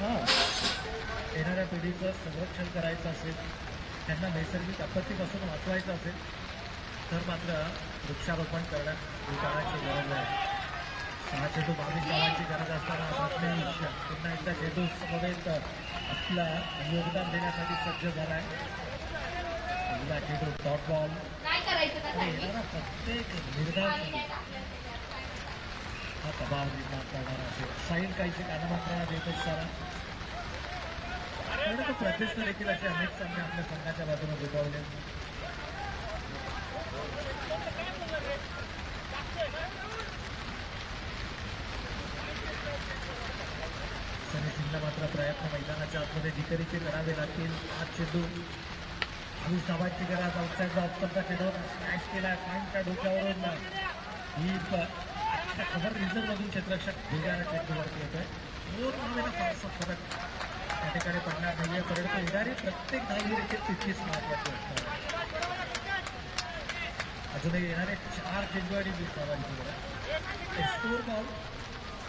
हां, येणाऱ्या पिढीचं संरक्षण करायचं असेल, त्यांना नैसर्गिक आपत्तीपासून वाचवायचं असेल तर मात्र वृक्षारोपण करण्यात काळाची गरज आहे. 6 चेंडू 22 धावांची गरज असताना पुन्हा एकदा चेंडू समवेत आपला योगदान देण्यासाठी सज्ज झाला आहे. पहिला चेंडू डॉट बॉल आणि येणारा प्रत्येक निर्धार हा दबाव निर्माण करणारा असेल. साईल काहीशी कानमात्रा देत असताना कारण तो प्रत्यक्ष देखील असे अनेक सामने आपल्या संघाच्या बाजूने जिंकवले. सनी सिंगला मात्र प्रयत्न मैदानाच्या आतमध्ये जिकरीचे करावे लागतील. 8 चेंडू 20 धावांची गरज. आउटसाईडचा ऑप्शनचा चेंडू स्मॅश केला. पॉईंटच्या डोक्यावरून ही खबर रिझर्व्हमधून क्षेत्ररक्षक वेगाने चेंडूवरती येतोय. 2 धावेला फारसा फरक त्या ठिकाणी पडणार नाहीये, परंतु येणारी प्रत्येक धाव देखील तितकीच महत्वाची असणार. अजूनही येणारे 4 चेंडू आणि 20 धावांची गरज. स्कोर बॉल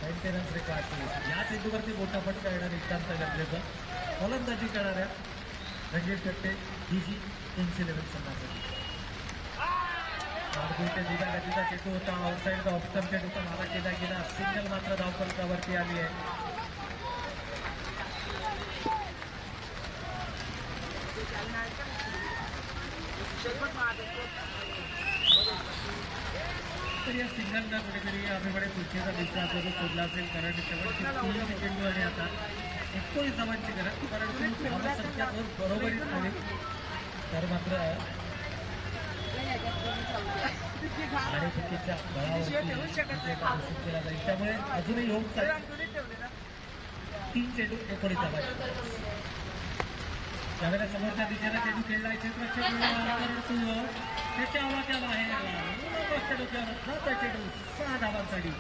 मेंटेनन्स रेकॉर्ड या चेंडूवरती मोठा फटका येणार नितांत गरजेचं. फलंदाजी करणाऱ्या रणजित कट्टे DG किंग्स 11 संघासाठी गतीचा चेंडू होता. आउटसाईडचा ऑप्शन चेंडूचा मारा केला गेला. सिंगल मात्र धावफलकावरती आली आहे. तर या सिंगलला कुठेतरी आम्हीकडे पुढच्याचा विश्वास जरूर सोडला असेल, कारण शेवटची 3 चेंडू आणि आता 19 धावांची गरज. परंतु धावसंख्या बरोबरीच आली तर मात्र आणि चुकीच्या बळावरती केला जाईल. त्यामुळे अजूनही होत आहे 3 चेंडू 19 धावांची. त्यावेळेला समोरच्या दिशेला चेंडू खेळलाय क्षेत्ररक्षक त्याच्या आवाक्या बाहेर डोक्यावर जातोय चेंडू 6 धावांसाठी.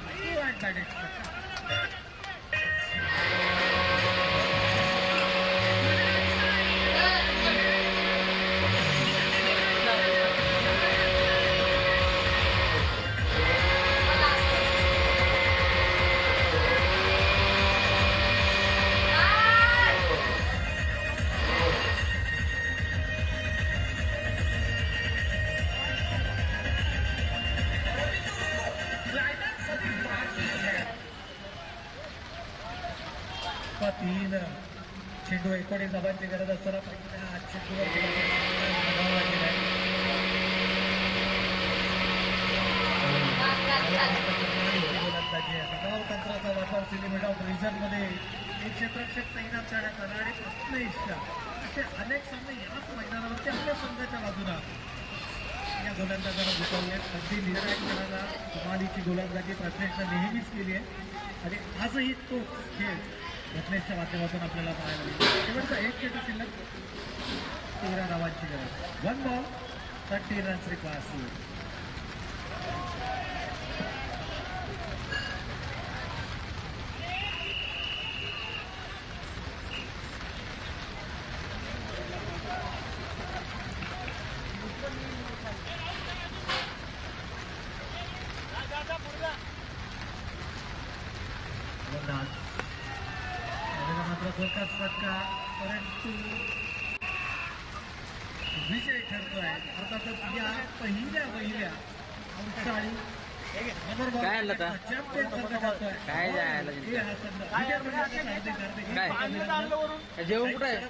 तीन चेंडू 19 धावांची गरज असताना पहिल्या चेंडूवर दबाव तंत्राचा वापर सिलिमिट ऑफ रिझनमध्ये एक क्षेत्ररक्षक तैनात करण्यात आला आणि प्रश्न असे अनेक सामने याच मैदानावरती आपल्या संघाच्या बाजूला या गोलंदाजांना जिंकवले. अगदी निर्णायक करायला कमालीची गोलंदाजी प्रत्यक्षात नेहमीच केली आहे आणि आजही तो खेळ रत्नेशच्या माध्यमातून आपल्याला पाहायला मिळतो. शेवटचा 1 चेंडू शिल्लक 13 धावांची गरज. 1 बॉल 30 रन्स रिक्वायर्ड. मात्र धोकाच फटका, परंतु विजय ठरतोय. अर्थातच या पहिल्या अवकाळी जेवण कुठे आहे?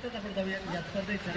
या स्पर्धेच्या